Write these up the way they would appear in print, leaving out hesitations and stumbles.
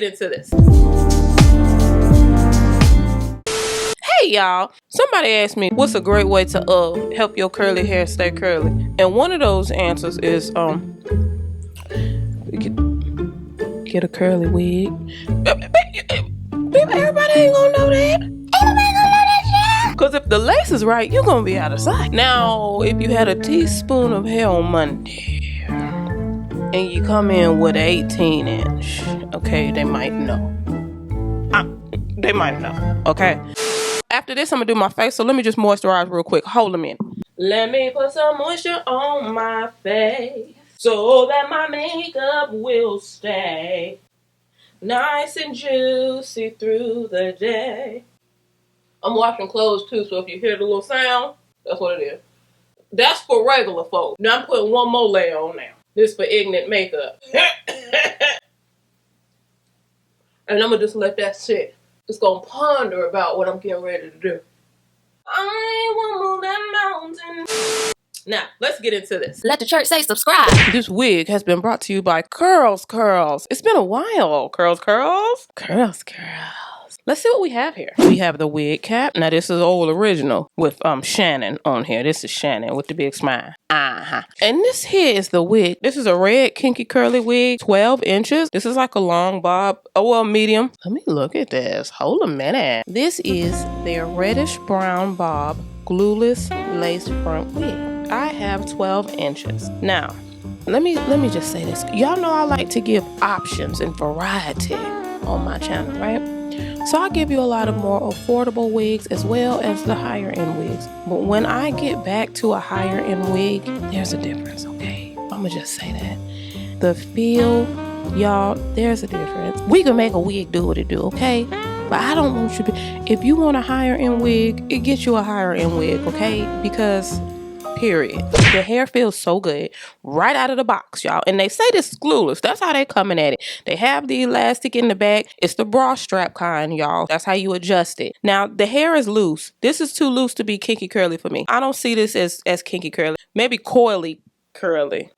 into this. Hey y'all, somebody asked me what's a great way to help your curly hair stay curly, and one of those answers is get a curly wig. Everybody ain't gonna know that. Because if the lace is right, you're gonna be out of sight. Now, if you had a teaspoon of hair on Monday and you come in with an 18-inch, okay, they might know. They might know, okay? After this, I'm gonna do my face, so let me just moisturize real quick. Hold a minute. Let me put some moisture on my face so that my makeup will stay nice and juicy through the day. I'm washing clothes too, so if you hear the little sound, that's what it is. That's for regular folks. Now I'm putting one more layer on now. This is for ignorant makeup. And I'm gonna just let that sit. It's gonna ponder about what I'm getting ready to do. I will move that mountain. Now, let's get into this. Let the church say subscribe. This wig has been brought to you by CurlsCurls. It's been a while. CurlsCurls? CurlsCurls. Let's see what we have here. We have the wig cap. Now, this is old original with Shannon on here. This is Shannon with the big smile. And this here is the wig. This is a red kinky curly wig, 12 inches. This is like a long bob. Oh, well, medium. Let me look at this. Hold a minute. This is their reddish brown bob glueless lace front wig. I have 12 inches. Now, let me just say this. Y'all know I like to give options and variety on my channel, right? So I give you a lot of more affordable wigs as well as the higher end wigs. But when I get back to a higher end wig, there's a difference, okay? I'ma just say that. The feel, y'all, there's a difference. We can make a wig do what it do, okay? But I don't want you to, if you want a higher end wig, it gets you a higher end wig, okay? Because period. The hair feels so good right out of the box, y'all. And they say this is glueless. That's how they coming at it. They have the elastic in the back. It's the bra strap kind, y'all. That's how you adjust it. Now, the hair is loose. This is too loose to be kinky curly for me. I don't see this as kinky curly. Maybe coily curly.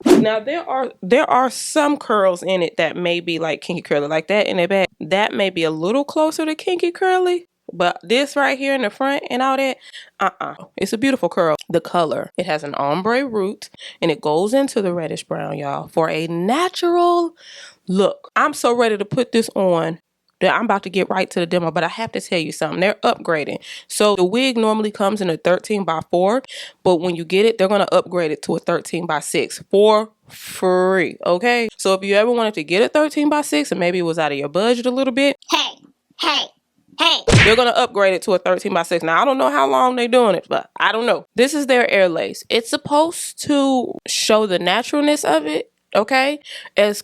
Now, there are some curls in it that may be like kinky curly, like that in the back. That may be a little closer to kinky curly. But this right here in the front and all that, it's a beautiful curl. The color, it has an ombre root and it goes into the reddish brown, y'all, for a natural look. I'm so ready to put this on that I'm about to get right to the demo, but I have to tell you something. They're upgrading. So the wig normally comes in a 13x4, but when you get it, they're going to upgrade it to a 13x6 for free, okay? So if you ever wanted to get a 13x6 and maybe it was out of your budget a little bit, hey, they're going to upgrade it to a 13x6. Now, I don't know how long they're doing it, but I don't know. This is their air lace. It's supposed to show the naturalness of it, okay? As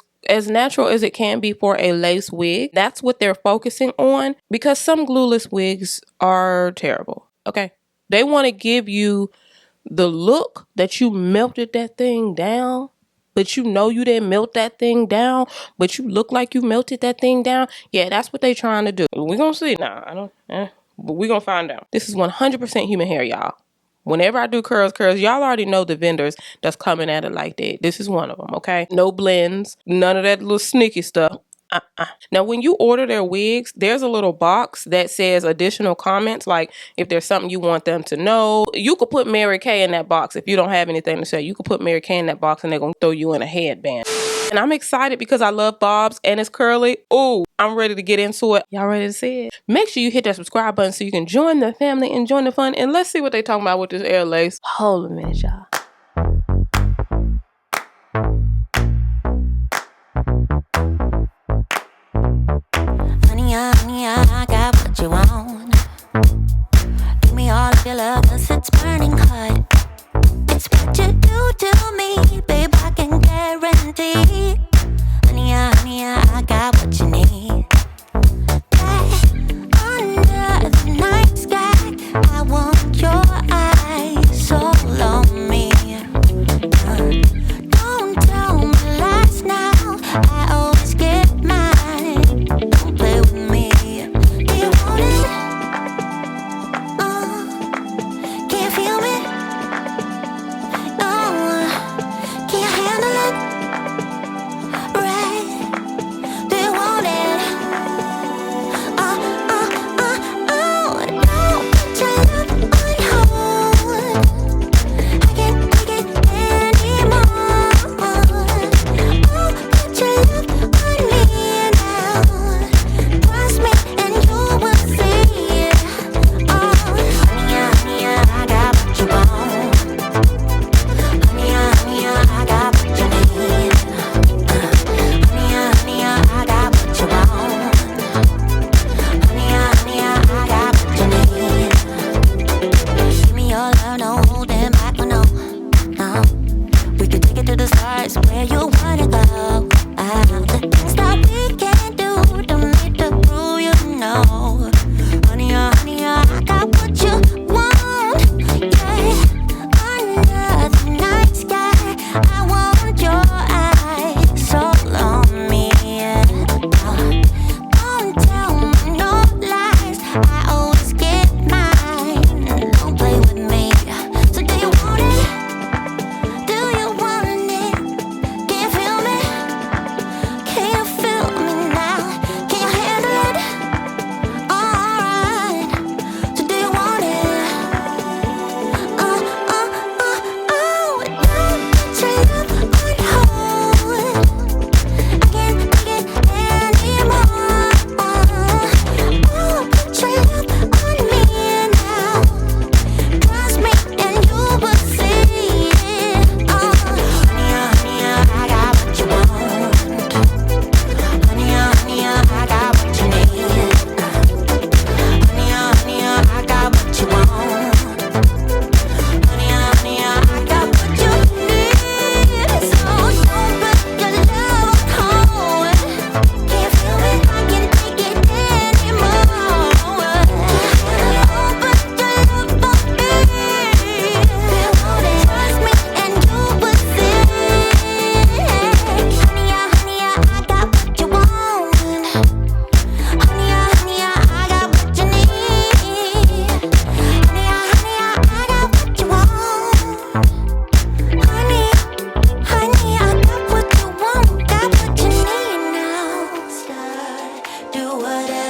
natural as it can be for a lace wig. That's what they're focusing on because some glueless wigs are terrible, okay? They want to give you the look that you melted that thing down, but you know you didn't melt that thing down, but you look like you melted that thing down. Yeah, that's what they're trying to do. We're going to see. Nah, but we're going to find out. This is 100% human hair, y'all. Whenever I do CurlsCurls, y'all already know the vendors that's coming at it like that. This is one of them, okay? No blends, none of that little sneaky stuff. Now, when you order their wigs, there's a little box that says additional comments, like if there's something you want them to know. You could put Mary Kay in that box if you don't have anything to say. You could put Mary Kay in that box and they're going to throw you in a headband. And I'm excited because I love bobs and it's curly. Ooh, I'm ready to get into it. Y'all ready to see it? Make sure you hit that subscribe button so you can join the family and join the fun. And let's see what they're talking about with this air lace. Hold a minute, y'all. Honey, I got what you want. Give me all of your love, 'cause it's burning hot. It's what you do to me, babe, I can guarantee. Honey, I got what you need. Under the night sky, I want your eyes all on me. Don't tell me lies now, I always get mine. Don't play with me. Do you want it? do whatever.